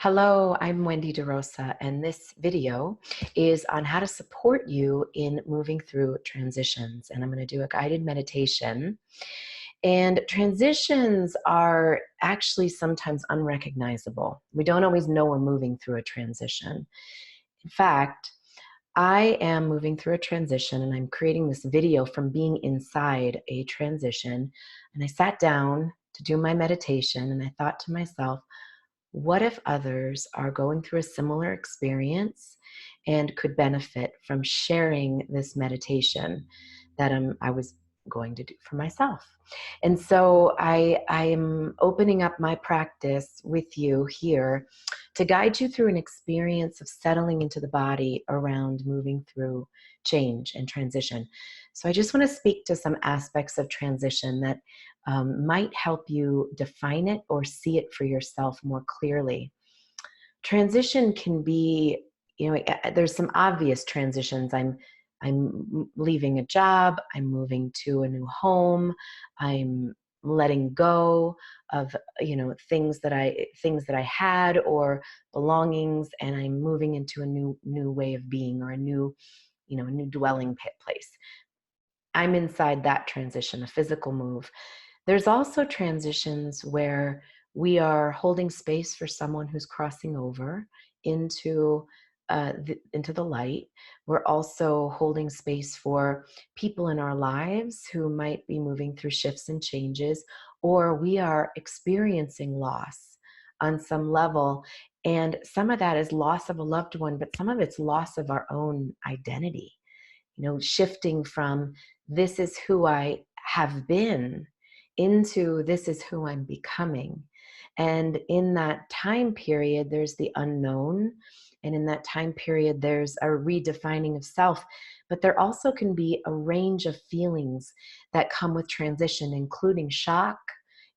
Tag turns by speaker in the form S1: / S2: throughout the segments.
S1: Hello, I'm Wendy DeRosa, and this video is on how to support you in moving through transitions. And I'm going to do a guided meditation. And transitions are actually sometimes unrecognizable. We don't always know we're moving through a transition. In fact, I am moving through a transition, and I'm creating this video from being inside a transition. And I sat down to do my meditation, and I thought to myself, what if others are going through a similar experience and could benefit from sharing this meditation that I was going to do for myself? And so I am opening up my practice with you here to guide you through an experience of settling into the body around moving through change and transition. So I just want to speak to some aspects of transition that might help you define it or see it for yourself more clearly. Transition can be, there's some obvious transitions. I'm leaving a job, I'm moving to a new home, I'm letting go of things that I had or belongings, and I'm moving into a new way of being, or a new dwelling place. I'm inside that transition, a physical move. There's also transitions where we are holding space for someone who's crossing over into into the light. We're also holding space for people in our lives who might be moving through shifts and changes, or we are experiencing loss on some level. And some of that is loss of a loved one, but some of it's loss of our own identity. Shifting from this is who I have been into this is who I'm becoming. And in that time period, there's the unknown. And in that time period, there's a redefining of self. But there also can be a range of feelings that come with transition, including shock,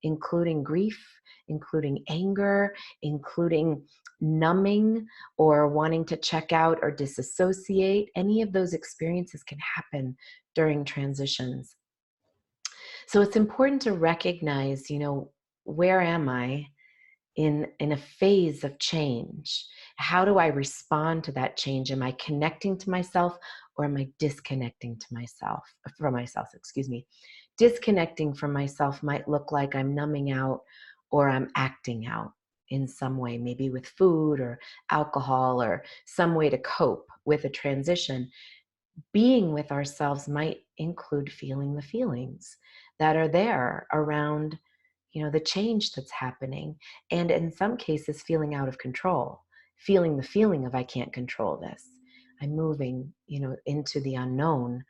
S1: including grief, including anger, including numbing or wanting to check out or disassociate. Any of those experiences can happen during transitions. So it's important to recognize, where am I in a phase of change? How do I respond to that change? Am I connecting to myself, or am I disconnecting from myself, excuse me. Disconnecting from myself might look like I'm numbing out or I'm acting out in some way, maybe with food or alcohol or some way to cope with a transition. Being with ourselves might include feeling the feelings that are there around, the change that's happening. And in some cases, feeling out of control, feeling the feeling of I can't control this. I'm moving, into the unknown.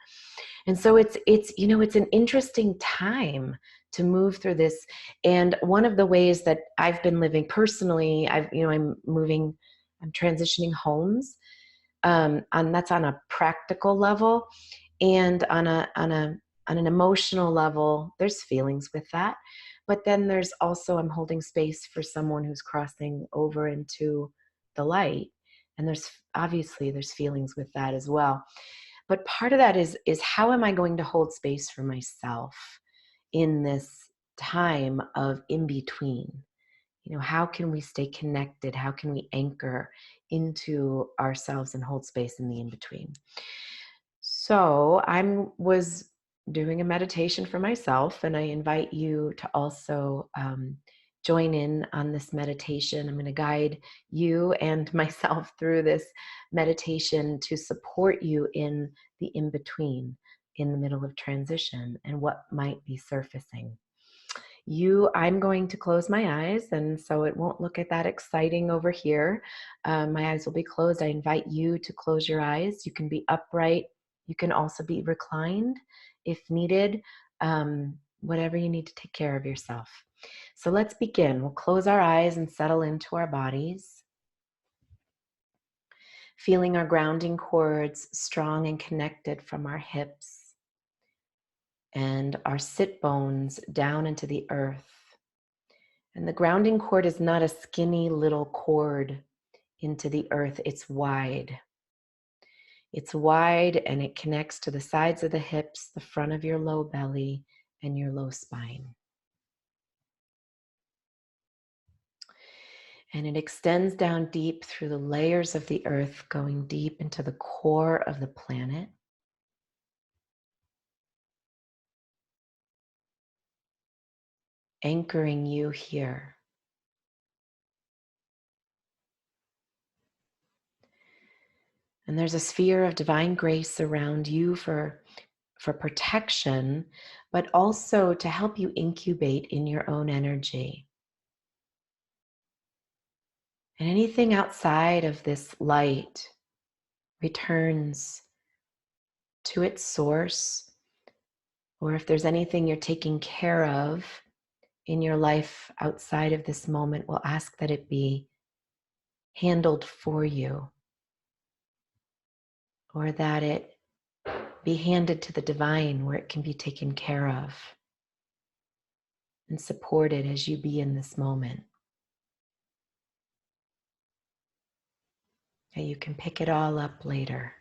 S1: And so it's an interesting time to move through this. And one of the ways that I've been living personally, I'm transitioning homes. And that's on a practical level, and on an emotional level, there's feelings with that. But then there's also, I'm holding space for someone who's crossing over into the light, and there's feelings with that as well. But part of that is how am I going to hold space for myself in this time of in between? How can we stay connected? How can we anchor into ourselves and hold space in the in between? So I was doing a meditation for myself, and I invite you to also join in on this meditation. I'm going to guide you and myself through this meditation to support you in the in between, in the middle of transition, and what might be surfacing. I'm going to close my eyes, and so it won't look at that exciting over here. My eyes will be closed. I invite you to close your eyes. You can be upright. You can also be reclined if needed, whatever you need to take care of yourself. So let's begin. We'll close our eyes and settle into our bodies, feeling our grounding cords strong and connected from our hips and our sit bones down into the earth. And the grounding cord is not a skinny little cord into the earth. It's wide. It's wide, and it connects to the sides of the hips, the front of your low belly, and your low spine. And it extends down deep through the layers of the earth, going deep into the core of the planet. Anchoring you here. And there's a sphere of divine grace around you for protection, but also to help you incubate in your own energy. And anything outside of this light returns to its source, or if there's anything you're taking care of in your life outside of this moment, we'll ask that it be handled for you, or that it be handed to the divine where it can be taken care of and supported as you be in this moment. That you can pick it all up later.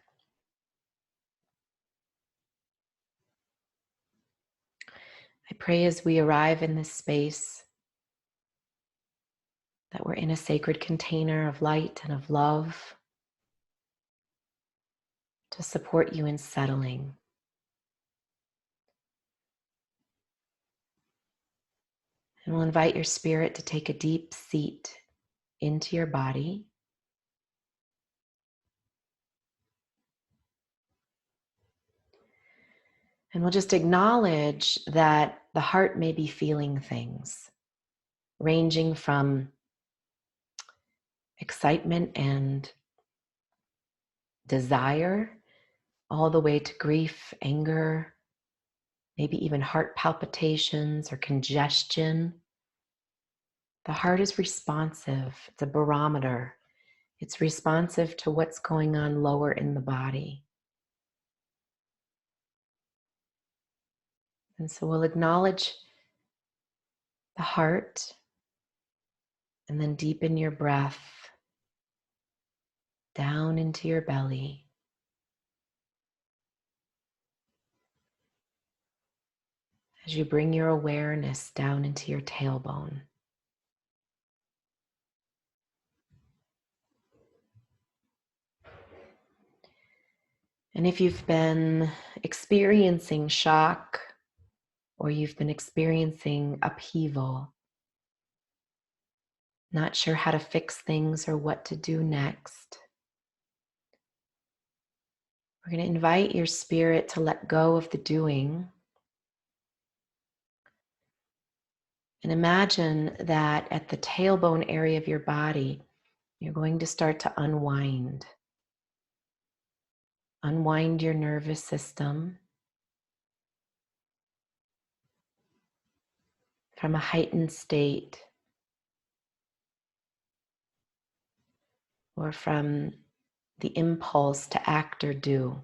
S1: I pray as we arrive in this space that we're in a sacred container of light and of love to support you in settling. And we'll invite your spirit to take a deep seat into your body. And we'll just acknowledge that the heart may be feeling things, ranging from excitement and desire, all the way to grief, anger, maybe even heart palpitations or congestion. The heart is responsive. It's a barometer. It's responsive to what's going on lower in the body. And so we'll acknowledge the heart and then deepen your breath down into your belly. As you bring your awareness down into your tailbone. And if you've been experiencing shock or you've been experiencing upheaval, not sure how to fix things or what to do next, we're going to invite your spirit to let go of the doing and imagine that at the tailbone area of your body, you're going to start to unwind. Unwind your nervous system from a heightened state or from the impulse to act or do.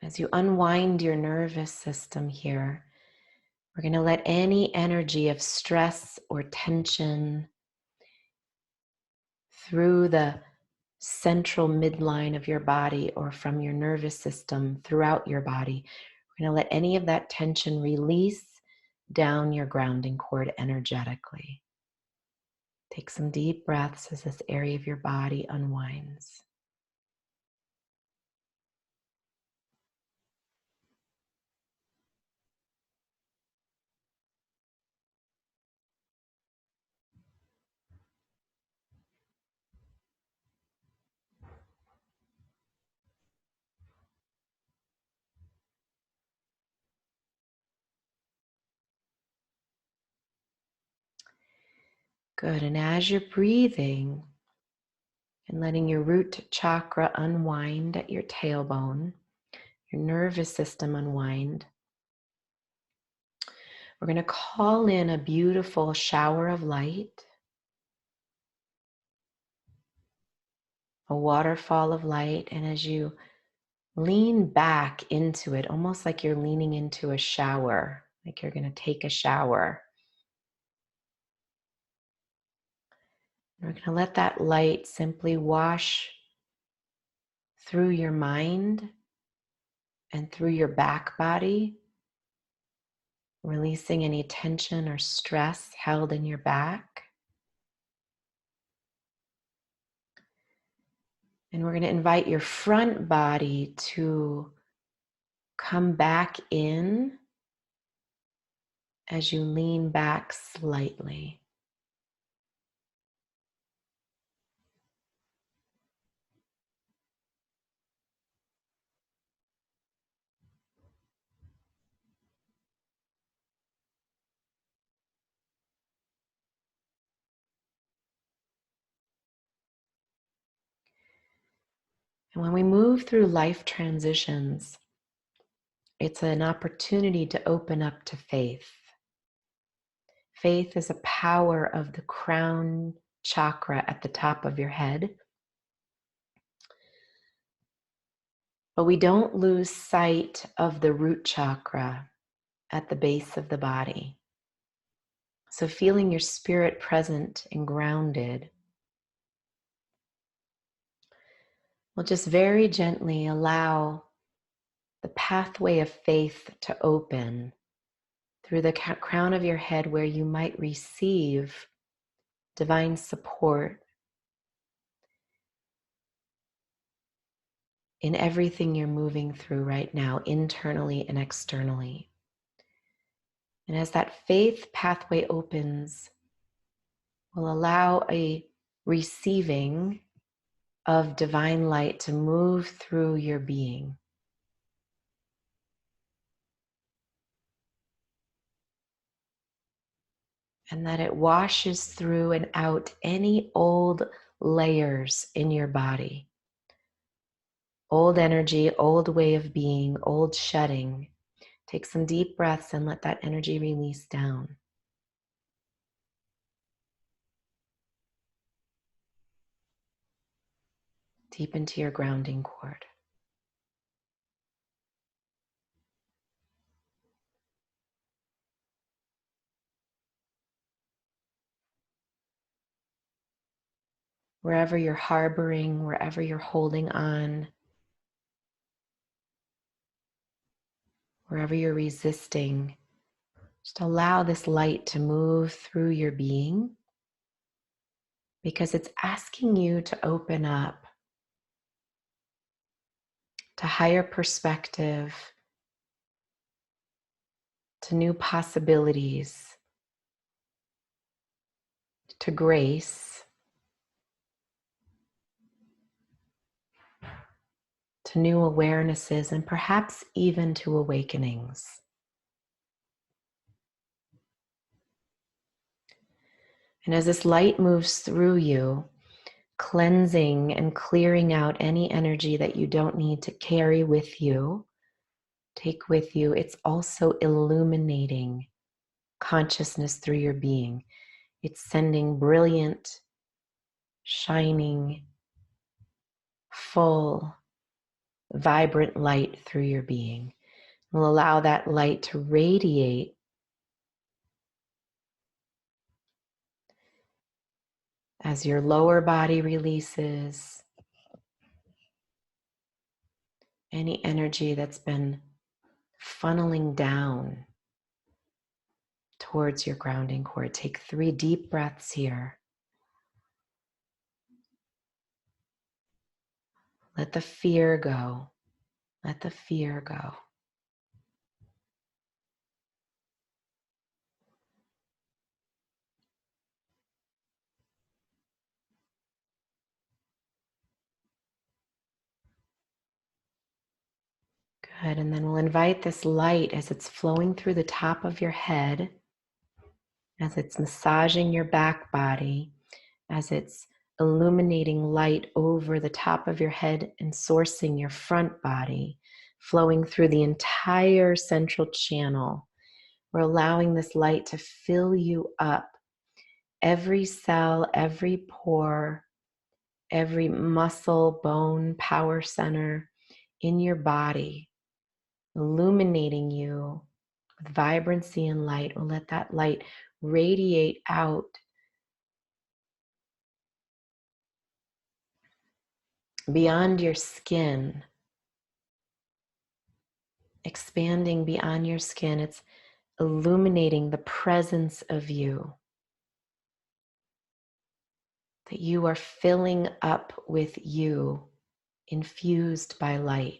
S1: As you unwind your nervous system here, we're going to let any energy of stress or tension through the central midline of your body or from your nervous system throughout your body, we're going to let any of that tension release down your grounding cord energetically. Take some deep breaths as this area of your body unwinds. Good, and as you're breathing and letting your root chakra unwind at your tailbone, your nervous system unwind, we're going to call in a beautiful shower of light, a waterfall of light, and as you lean back into it, almost like you're leaning into a shower, like you're going to take a shower. We're going to let that light simply wash through your mind and through your back body, releasing any tension or stress held in your back. And we're going to invite your front body to come back in as you lean back slightly. And when we move through life transitions, it's an opportunity to open up to faith. Faith is a power of the crown chakra at the top of your head. But we don't lose sight of the root chakra at the base of the body. So feeling your spirit present and grounded, we'll just very gently allow the pathway of faith to open through the crown of your head, where you might receive divine support in everything you're moving through right now, internally and externally. And as that faith pathway opens, we'll allow a receiving of divine light to move through your being. And that it washes through and out any old layers in your body. Old energy, old way of being, old shedding. Take some deep breaths and let that energy release down. Deep into your grounding cord. Wherever you're harboring, wherever you're holding on, wherever you're resisting, just allow this light to move through your being, because it's asking you to open up to higher perspective, to new possibilities, to grace, to new awarenesses, and perhaps even to awakenings. And as this light moves through you, cleansing and clearing out any energy that you don't need to carry with you, take with you, it's also illuminating consciousness through your being. It's sending brilliant, shining, full, vibrant light through your being. We'll allow that light to radiate as your lower body releases any energy that's been funneling down towards your grounding cord. Take 3 deep breaths here. Let the fear go. Let the fear go. Good, and then we'll invite this light as it's flowing through the top of your head, as it's massaging your back body, as it's illuminating light over the top of your head and sourcing your front body, flowing through the entire central channel. We're allowing this light to fill you up. Every cell, every pore, every muscle, bone, power center in your body, illuminating you with vibrancy and light. We'll let that light radiate out beyond your skin, expanding beyond your skin. It's illuminating the presence of you, that you are filling up with you, infused by light.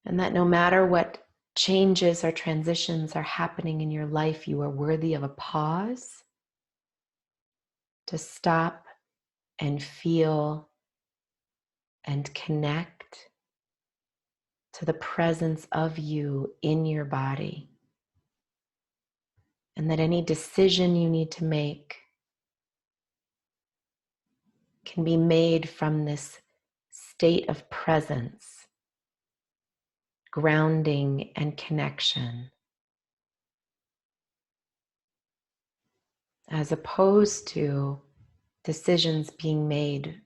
S1: And that no matter what changes or transitions are happening in your life, you are worthy of a pause to stop and feel and connect to the presence of you in your body. And that any decision you need to make can be made from this state of presence, grounding and connection, as opposed to decisions being made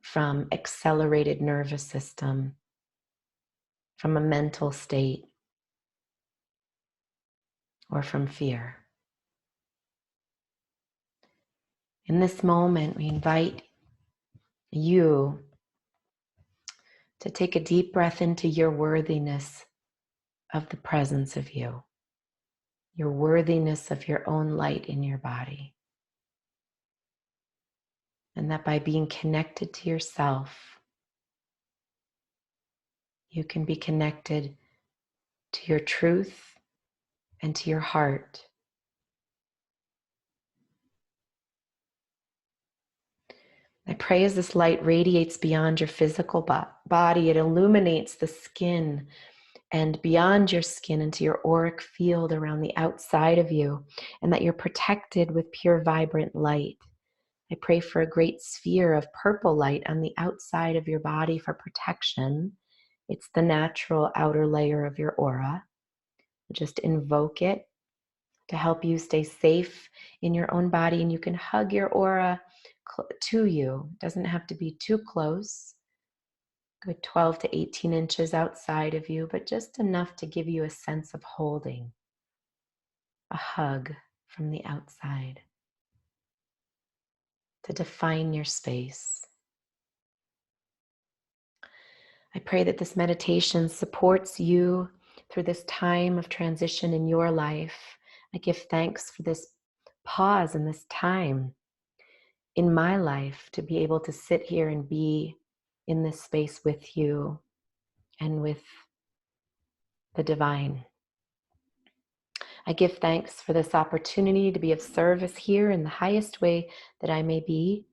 S1: from accelerated nervous system, from a mental state, or from fear. In this moment, we invite you to take a deep breath into your worthiness of the presence of you, your worthiness of your own light in your body. And that by being connected to yourself, you can be connected to your truth and to your heart. I pray as this light radiates beyond your physical body, it illuminates the skin and beyond your skin into your auric field around the outside of you, and that you're protected with pure, vibrant light. I pray for a great sphere of purple light on the outside of your body for protection. It's the natural outer layer of your aura. Just invoke it to help you stay safe in your own body, and you can hug your aura to you. It doesn't have to be too close. Good 12 to 18 inches outside of you, but just enough to give you a sense of holding, a hug from the outside, to define your space. I pray that this meditation supports you through this time of transition in your life. I give thanks for this pause and this time in my life to be able to sit here and be in this space with you and with the divine. I give thanks for this opportunity to be of service here in the highest way that I may be.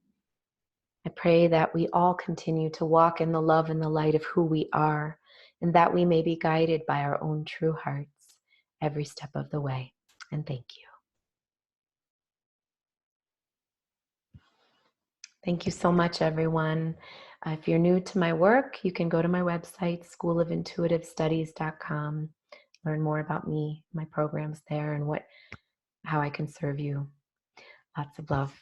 S1: I pray that we all continue to walk in the love and the light of who we are, and that we may be guided by our own true hearts every step of the way. And thank you. Thank you so much, everyone. If you're new to my work, you can go to my website, schoolofintuitivestudies.com, learn more about me, my programs there, and how I can serve you. Lots of love.